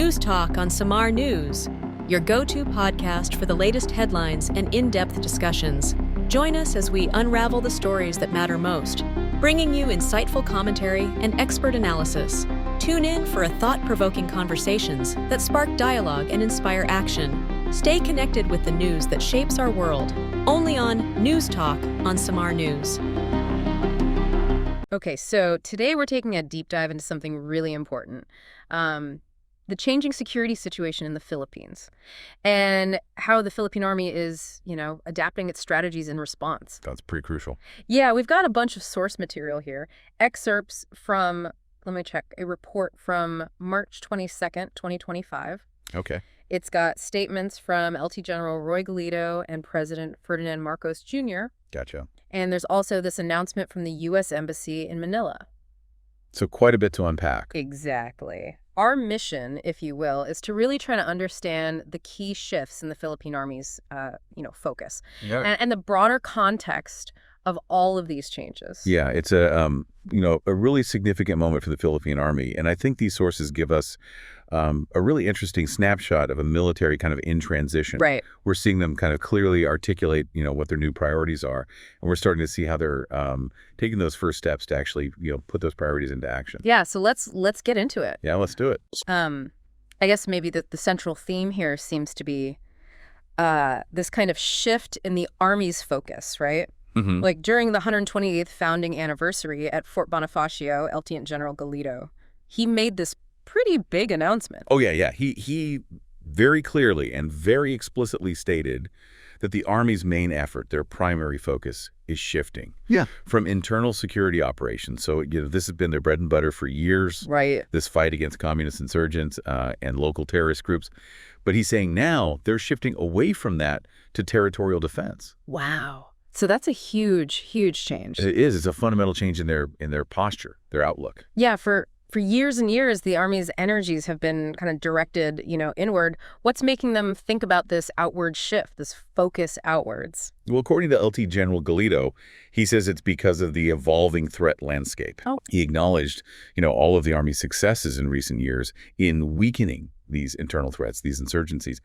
News Talk on Samar News, your go-to podcast for the latest headlines and in-depth discussions. Join us as we unravel the stories that matter most, bringing you insightful commentary and expert analysis. Tune in for thought-provoking conversations that spark dialogue and inspire action. Stay connected with the news that shapes our world, only on News Talk on Samar News. Okay, so today we're taking a deep dive into something really important. The changing security situation in the Philippines and how the Philippine Army is, adapting its strategies in response. That's pretty crucial. Yeah, we've got a bunch of source material here. Excerpts from, let me check, a report from March 22nd, 2025. Okay. It's got statements from LT General Roy Galito and President Ferdinand Marcos Jr. Gotcha. And there's also this announcement from the U.S. Embassy in Manila. So quite a bit to unpack. Exactly. Our mission, if you will, is to really try to understand the key shifts in the Philippine Army's, focus and the broader context of all of these changes. Yeah, it's a really significant moment for the Philippine Army. And I think these sources give us a really interesting snapshot of a military kind of in transition. Right. We're seeing them kind of clearly articulate, what their new priorities are. And we're starting to see how they're taking those first steps to actually, put those priorities into action. Yeah, so let's get into it. Yeah, let's do it. I guess maybe the central theme here seems to be this kind of shift in the Army's focus, right? Mm-hmm. Like during the 128th founding anniversary at Fort Bonifacio, Lieutenant General Galito, he made this pretty big announcement. Oh, yeah. He very clearly and very explicitly stated that the Army's main effort, their primary focus, is shifting. Yeah. From internal security operations. So, this has been their bread and butter for years. Right. This fight against communist insurgents and local terrorist groups. But he's saying now they're shifting away from that to territorial defense. Wow. So that's a huge, huge change. It is. It's a fundamental change in their posture, their outlook. Yeah, for years and years, the Army's energies have been kind of directed, inward. What's making them think about this outward shift, this focus outwards? Well, according to LT General Galito, he says it's because of the evolving threat landscape. Oh. He acknowledged, all of the Army's successes in recent years in weakening these internal threats, these insurgencies.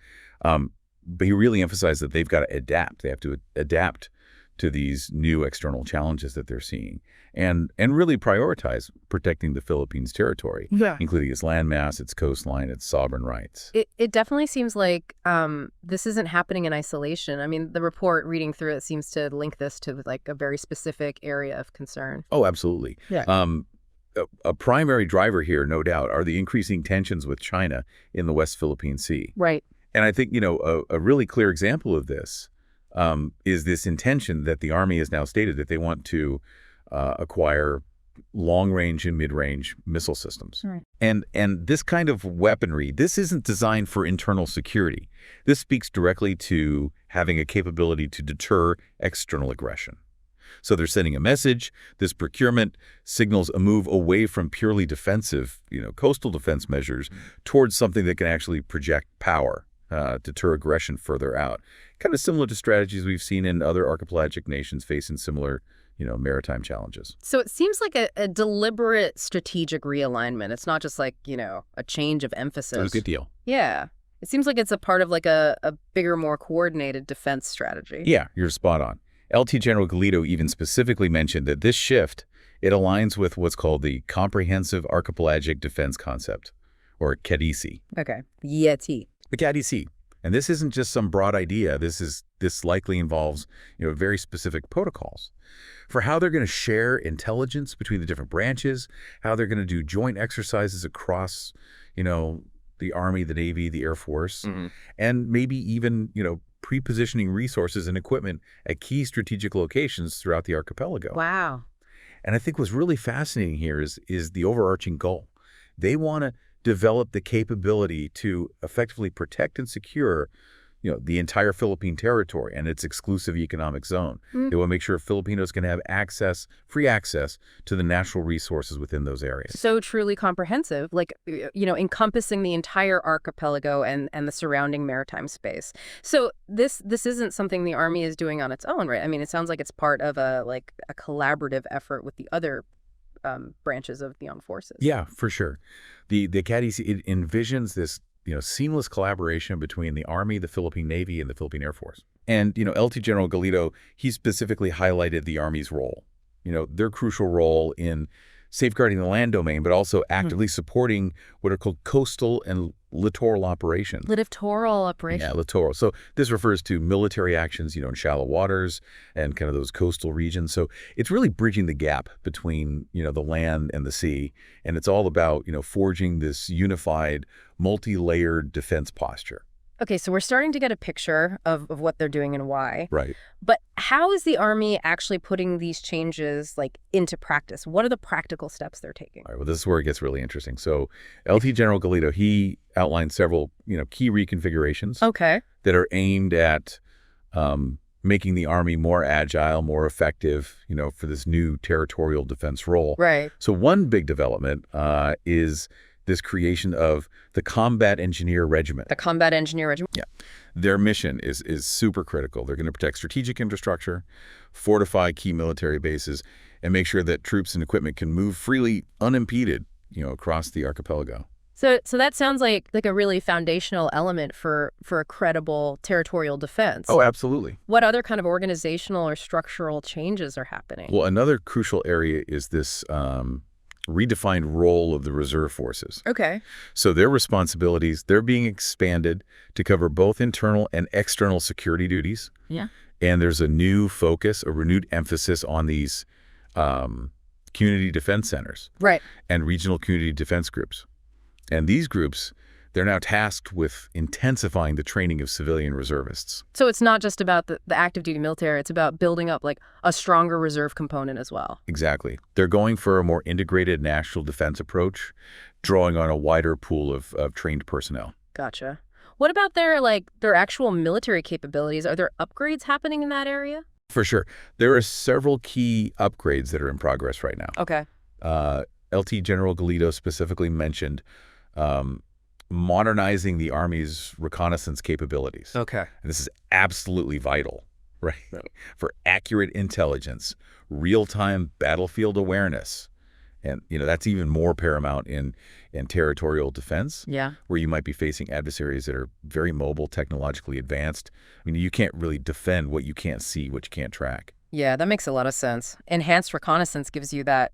But he really emphasized that they've got to adapt. They have to adapt to these new external challenges that they're seeing and really prioritize protecting the Philippines territory, including its landmass, its coastline, its sovereign rights. It definitely seems like this isn't happening in isolation. I mean, the report, reading through it, seems to link this to like a very specific area of concern. Oh, absolutely. Yeah. A primary driver here, no doubt, are the increasing tensions with China in the West Philippine Sea. Right. And I think, a really clear example of this is this intention that the Army has now stated that they want to acquire long-range and mid-range missile systems. Right. And this kind of weaponry, this isn't designed for internal security. This speaks directly to having a capability to deter external aggression. So they're sending a message. This procurement signals a move away from purely defensive, coastal defense measures towards something that can actually project power, deter aggression further out. Kind of similar to strategies we've seen in other archipelagic nations facing similar, maritime challenges. So it seems like a deliberate strategic realignment. It's not just like, a change of emphasis. That's a good deal. Yeah. It seems like it's a part of like a bigger, more coordinated defense strategy. Yeah, you're spot on. LT General Galito even specifically mentioned that this shift, it aligns with what's called the Comprehensive Archipelagic Defense Concept, or CADICI. Okay. YETI. The CADICI. And this isn't just some broad idea. This likely involves, very specific protocols for how they're going to share intelligence between the different branches, how they're going to do joint exercises across, the Army, the Navy, the Air Force, and maybe even, pre-positioning resources and equipment at key strategic locations throughout the archipelago. Wow. And I think what's really fascinating here is the overarching goal. They want to develop the capability to effectively protect and secure, the entire Philippine territory and its exclusive economic zone. They want to make sure Filipinos can have free access to the natural resources within those areas. So truly comprehensive, like, encompassing the entire archipelago and the surrounding maritime space. So this isn't something the Army is doing on its own, right? I mean, it sounds like it's part of a collaborative effort with the other branches of the armed forces. Yeah, for sure. The CADIC, it envisions this, seamless collaboration between the Army, the Philippine Navy, and the Philippine Air Force. And, LT General Galito, he specifically highlighted the Army's role, their crucial role in safeguarding the land domain, but also actively supporting what are called coastal and littoral operations. Littoral operations. Yeah, littoral. So this refers to military actions, in shallow waters and kind of those coastal regions. So it's really bridging the gap between, the land and the sea. And it's all about, forging this unified, multi-layered defense posture. Okay, so we're starting to get a picture of what they're doing and why. Right. But how is the Army actually putting these changes into practice? What are the practical steps they're taking? All right, well, this is where it gets really interesting. So LT General Galito, he outlined several, key reconfigurations that are aimed at making the Army more agile, more effective, for this new territorial defense role. Right. So one big development is this creation of the Combat Engineer Regiment. The Combat Engineer Regiment? Yeah. Their mission is super critical. They're going to protect strategic infrastructure, fortify key military bases, and make sure that troops and equipment can move freely, unimpeded, across the archipelago. So that sounds like a really foundational element for a credible territorial defense. Oh, absolutely. What other kind of organizational or structural changes are happening? Well, another crucial area is this redefined role of the reserve forces. Okay. So their responsibilities, they're being expanded to cover both internal and external security duties. Yeah. And there's a new focus, a renewed emphasis on these community defense centers. Right. And regional community defense groups. And these groups, they're now tasked with intensifying the training of civilian reservists. So it's not just about the active duty military, it's about building up a stronger reserve component as well. Exactly. They're going for a more integrated national defense approach, drawing on a wider pool of trained personnel. Gotcha. What about their actual military capabilities? Are there upgrades happening in that area? For sure. There are several key upgrades that are in progress right now. Okay. LT General Galito specifically mentioned modernizing the Army's reconnaissance capabilities. Okay. And this is absolutely vital, right? For accurate intelligence, real-time battlefield awareness. And, that's even more paramount in territorial defense. Yeah. Where you might be facing adversaries that are very mobile, technologically advanced. I mean, you can't really defend what you can't see, what you can't track. Yeah, that makes a lot of sense. Enhanced reconnaissance gives you that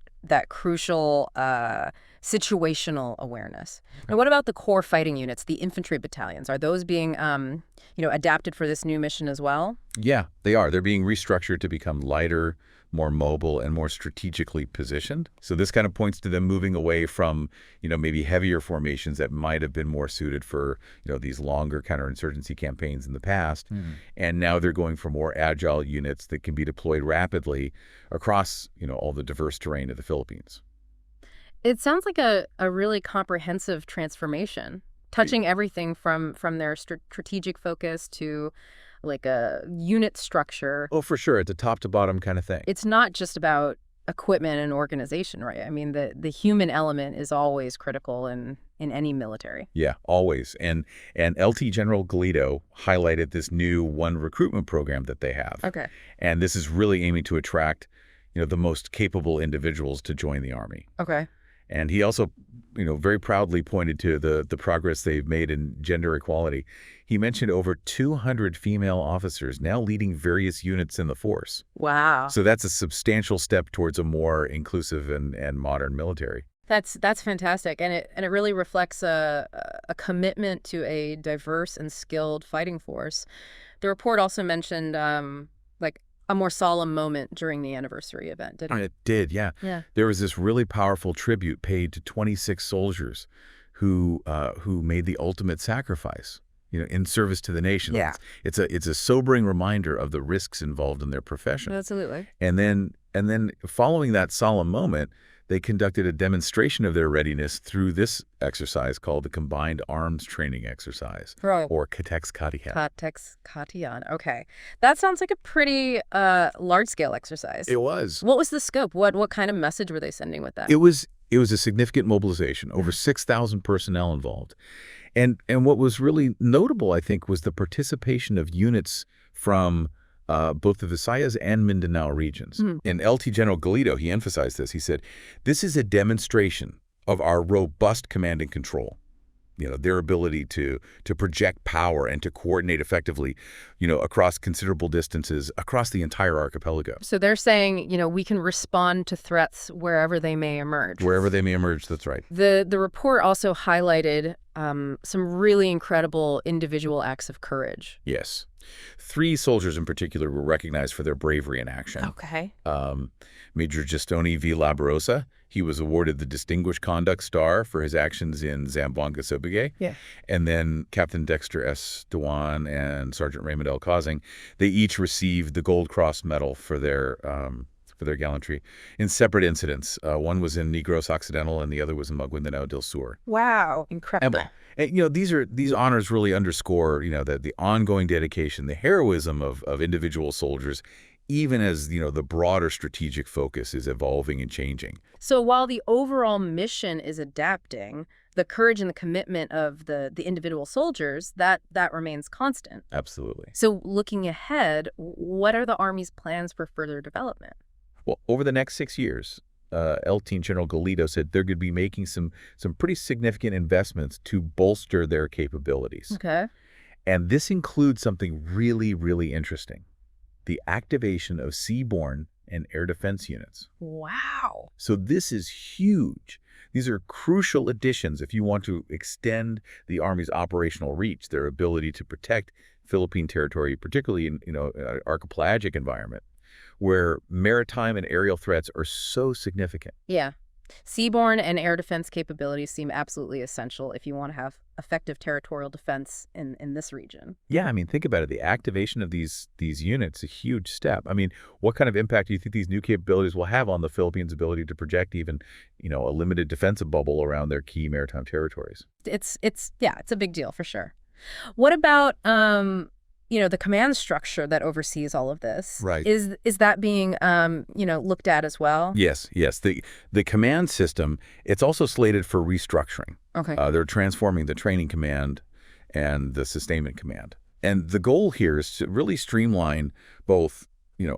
crucial situational awareness. And what about the core fighting units, the infantry battalions? Are those being, adapted for this new mission as well? Yeah, they are. They're being restructured to become lighter, more mobile, and more strategically positioned. So this kind of points to them moving away from, maybe heavier formations that might have been more suited for, these longer counterinsurgency campaigns in the past. Mm-hmm. And now they're going for more agile units that can be deployed rapidly across, all the diverse terrain of the Philippines. It sounds like a really comprehensive transformation, touching everything from their strategic focus to a unit structure. Oh, for sure. It's a top to bottom kind of thing. It's not just about equipment and organization, right? I mean, the human element is always critical in any military. Yeah, always. And LT General Galito highlighted this new one recruitment program that they have. Okay. And this is really aiming to attract, the most capable individuals to join the Army. Okay. And he also, very proudly pointed to the progress they've made in gender equality. He mentioned over 200 female officers now leading various units in the force. Wow. So that's a substantial step towards a more inclusive and modern military. That's fantastic, and it really reflects a commitment to a diverse and skilled fighting force. The report also mentioned a more solemn moment during the anniversary event, didn't it? It did, yeah. Yeah. There was this really powerful tribute paid to 26 soldiers who made the ultimate sacrifice, in service to the nation. Yeah. It's a sobering reminder of the risks involved in their profession. Absolutely. And then following that solemn moment, they conducted a demonstration of their readiness through this exercise called the Combined Arms Training Exercise, or Katex Katiyan. Katex Katiyan. Okay. That sounds like a pretty large-scale exercise. It was. What was the scope? What kind of message were they sending with that? It was a significant mobilization, over 6,000 personnel involved. And what was really notable, I think, was the participation of units from both the Visayas and Mindanao regions. And LT General Galito, he emphasized this. He said, this is a demonstration of our robust command and control. Their ability to project power and to coordinate effectively, across considerable distances, across the entire archipelago. So they're saying, we can respond to threats wherever they may emerge. Wherever they may emerge, that's right. The report also highlighted some really incredible individual acts of courage. Yes. 3 soldiers in particular were recognized for their bravery in action. Okay. Major Gestoni V. Labarosa, he was awarded the Distinguished Conduct Star for his actions in Zamboanga, Sobigay. Yeah. And then Captain Dexter S. Dewan and Sergeant Raymond L. Causing, they each received the Gold Cross Medal for their gallantry in separate incidents. One was in Negros Occidental and the other was in Maguindanao del Sur. Wow, incredible. And these honors really underscore, the ongoing dedication, the heroism of individual soldiers, even as, the broader strategic focus is evolving and changing. So while the overall mission is adapting, the courage and the commitment of the individual soldiers, that remains constant. Absolutely. So looking ahead, what are the Army's plans for further development? Well, over the next 6 years, LT General Galito said they're going to be making some pretty significant investments to bolster their capabilities. Okay. And this includes something really, really interesting: the activation of seaborne and air defense units. Wow. So this is huge. These are crucial additions if you want to extend the Army's operational reach, their ability to protect Philippine territory, particularly in an archipelagic environment where maritime and aerial threats are so significant. Yeah. Seaborne and air defense capabilities seem absolutely essential if you want to have effective territorial defense in this region. Yeah, think about it. The activation of these units is a huge step. What kind of impact do you think these new capabilities will have on the Philippines' ability to project even, a limited defensive bubble around their key maritime territories? It's a big deal for sure. What about the command structure that oversees all of this? Right. Is that being looked at as well? Yes. The command system, it's also slated for restructuring. Okay. They're transforming the training command and the sustainment command. And the goal here is to really streamline both,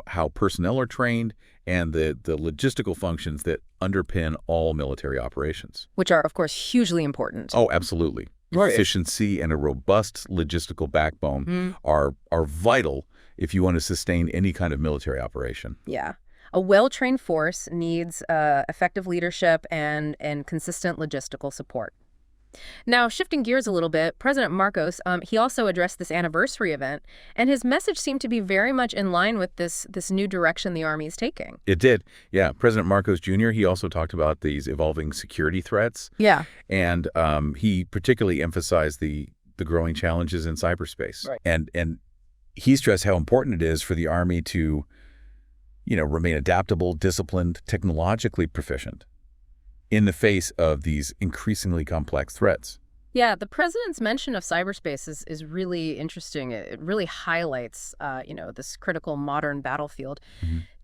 how personnel are trained and the logistical functions that underpin all military operations. Which are, of course, hugely important. Oh, absolutely. Right. Efficiency and a robust logistical backbone are vital if you want to sustain any kind of military operation. Yeah. A well-trained force needs effective leadership and consistent logistical support. Now, shifting gears a little bit, President Marcos, he also addressed this anniversary event, and his message seemed to be very much in line with this new direction the Army is taking. It did. Yeah. President Marcos Jr., he also talked about these evolving security threats. Yeah. And he particularly emphasized the growing challenges in cyberspace. Right. And he stressed how important it is for the Army to, remain adaptable, disciplined, technologically proficient in the face of these increasingly complex threats. Yeah, the president's mention of cyberspace is really interesting. It really highlights, this critical modern battlefield.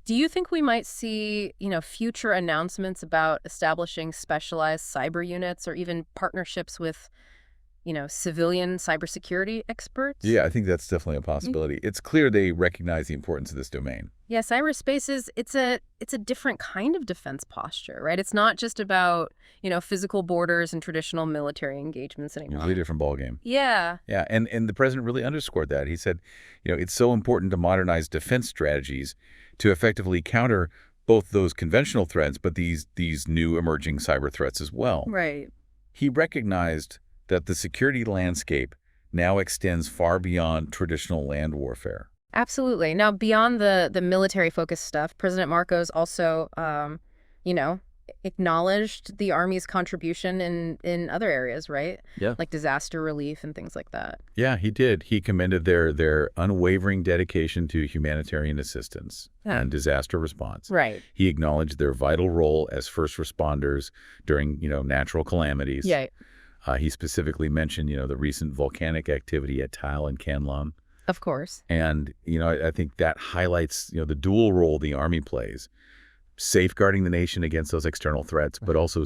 Do you think we might see, future announcements about establishing specialized cyber units or even partnerships with, civilian cybersecurity experts? Yeah, I think that's definitely a possibility. It's clear they recognize the importance of this domain. Yeah, cyberspace it's a different kind of defense posture, right? It's not just about, physical borders and traditional military engagements anymore. Really different ballgame. Yeah. Yeah, and the president really underscored that. He said, it's so important to modernize defense strategies to effectively counter both those conventional threats, but these new emerging cyber threats as well. Right. He recognized that the security landscape now extends far beyond traditional land warfare. Absolutely. Now, beyond the military-focused stuff, President Marcos also, acknowledged the Army's contribution in other areas, right? Yeah. Like disaster relief and things like that. Yeah, he did. He commended their unwavering dedication to humanitarian assistance and disaster response. Right. He acknowledged their vital role as first responders during, natural calamities. Yeah. He specifically mentioned, the recent volcanic activity at Taal and Canlan. Of course. And, I think that highlights, the dual role the Army plays, safeguarding the nation against those external threats, but also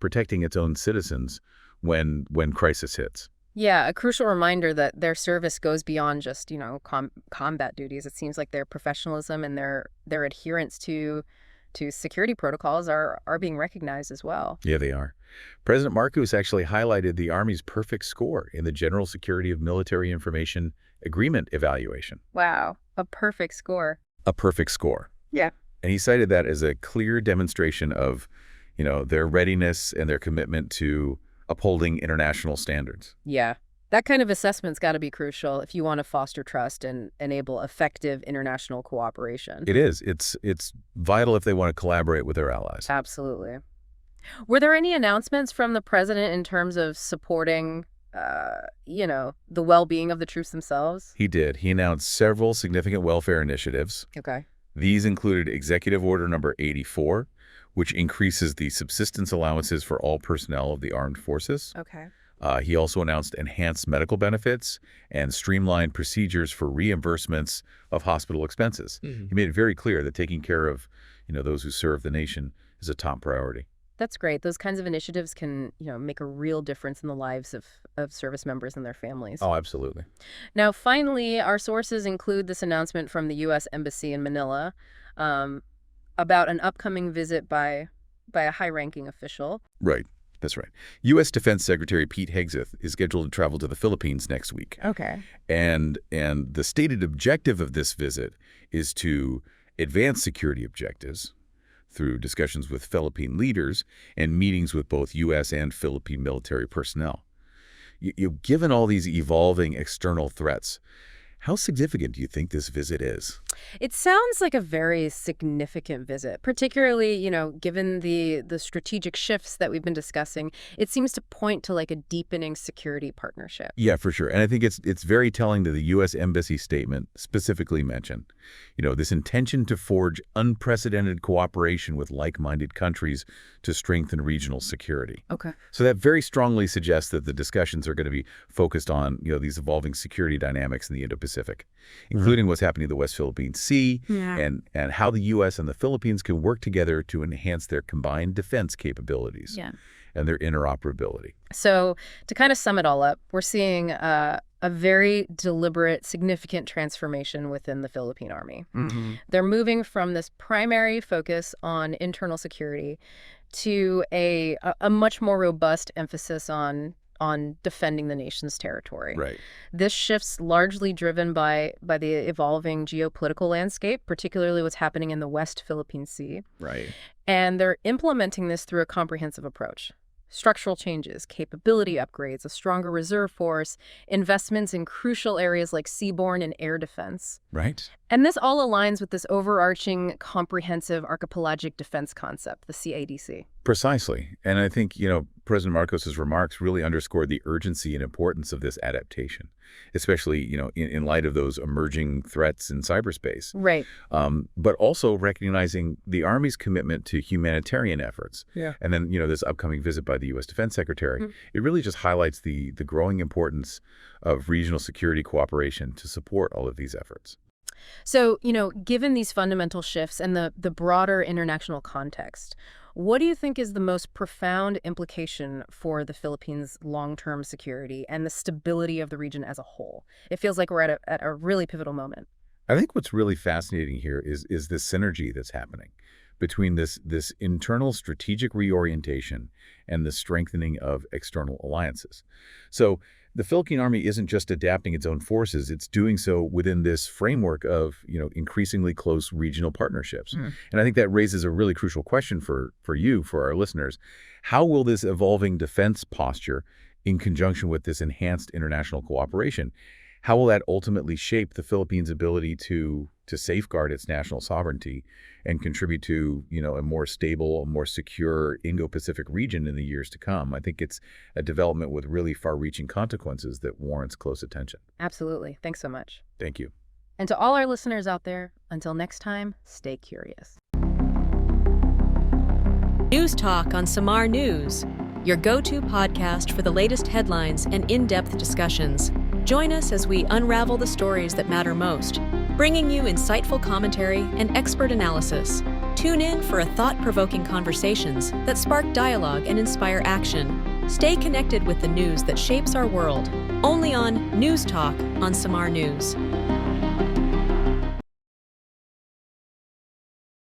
protecting its own citizens when crisis hits. Yeah, a crucial reminder that their service goes beyond just, combat duties. It seems like their professionalism and their adherence to security protocols are being recognized as well. Yeah, they are. President Marcos actually highlighted the Army's perfect score in the General Security of Military Information Agreement evaluation. Wow, a perfect score. A perfect score. Yeah. And he cited that as a clear demonstration of, their readiness and their commitment to upholding international standards. Yeah. That kind of assessment's got to be crucial if you want to foster trust and enable effective international cooperation. It is. It's vital if they want to collaborate with their allies. Absolutely. Were there any announcements from the president in terms of supporting, the well-being of the troops themselves? He did. He announced several significant welfare initiatives. Okay. These included Executive Order Number 84, which increases the subsistence allowances for all personnel of the armed forces. Okay. He also announced enhanced medical benefits and streamlined procedures for reimbursements of hospital expenses. Mm-hmm. He made it very clear that taking care of, those who serve the nation is a top priority. That's great. Those kinds of initiatives can, make a real difference in the lives of service members and their families. Oh, absolutely. Now, finally, our sources include this announcement from the U.S. Embassy in Manila about an upcoming visit by a high-ranking official. Right. That's right. U.S. Defense Secretary Pete Hegseth is scheduled to travel to the Philippines next week. Okay. And the stated objective of this visit is to advance security objectives through discussions with Philippine leaders and meetings with both U.S. and Philippine military personnel. Given all these evolving external threats, how significant do you think this visit is? It sounds like a very significant visit, particularly, given the strategic shifts that we've been discussing. It seems to point to like a deepening security partnership. Yeah, for sure. And I think it's very telling that the U.S. Embassy statement specifically mentioned, this intention to forge unprecedented cooperation with like-minded countries to strengthen regional security. Okay. So that very strongly suggests that the discussions are going to be focused on, these evolving security dynamics in the Indo-Pacific, including what's happening in the West Philippine Sea and how the U.S. and the Philippines can work together to enhance their combined defense capabilities and their interoperability. So to kind of sum it all up, we're seeing a very deliberate, significant transformation within the Philippine Army. Mm-hmm. They're moving from this primary focus on internal security to a much more robust emphasis on defending the nation's territory. Right. This shift's largely driven by the evolving geopolitical landscape, particularly what's happening in the West Philippine Sea. Right. And they're implementing this through a comprehensive approach. Structural changes, capability upgrades, a stronger reserve force, investments in crucial areas like seaborne and air defense. Right. And this all aligns with this overarching comprehensive archipelagic defense concept, the CADC. Precisely. And I think, President Marcos's remarks really underscored the urgency and importance of this adaptation, especially, in light of those emerging threats in cyberspace. Right. But also recognizing the Army's commitment to humanitarian efforts. Yeah. And then, this upcoming visit by the U.S. Defense Secretary, it really just highlights the growing importance of regional security cooperation to support all of these efforts. So, given these fundamental shifts and the broader international context, what do you think is the most profound implication for the Philippines' long-term security and the stability of the region as a whole? It feels like we're at a really pivotal moment. I think what's really fascinating here is this synergy that's happening between this internal strategic reorientation and the strengthening of external alliances. So the Philippine Army isn't just adapting its own forces, it's doing so within this framework of, increasingly close regional partnerships. And I think that raises a really crucial question for our listeners. How will this evolving defense posture, in conjunction with this enhanced international cooperation, how will that ultimately shape the Philippines' ability to safeguard its national sovereignty and contribute to, a more stable, more secure Indo-Pacific region in the years to come? I think it's a development with really far-reaching consequences that warrants close attention. Absolutely. Thanks so much. Thank you. And to all our listeners out there, until next time, stay curious. News Talk on Samar News, your go-to podcast for the latest headlines and in-depth discussions. Join us as we unravel the stories that matter most, bringing you insightful commentary and expert analysis. Tune in for thought-provoking conversations that spark dialogue and inspire action. Stay connected with the news that shapes our world, only on News Talk on Samar News.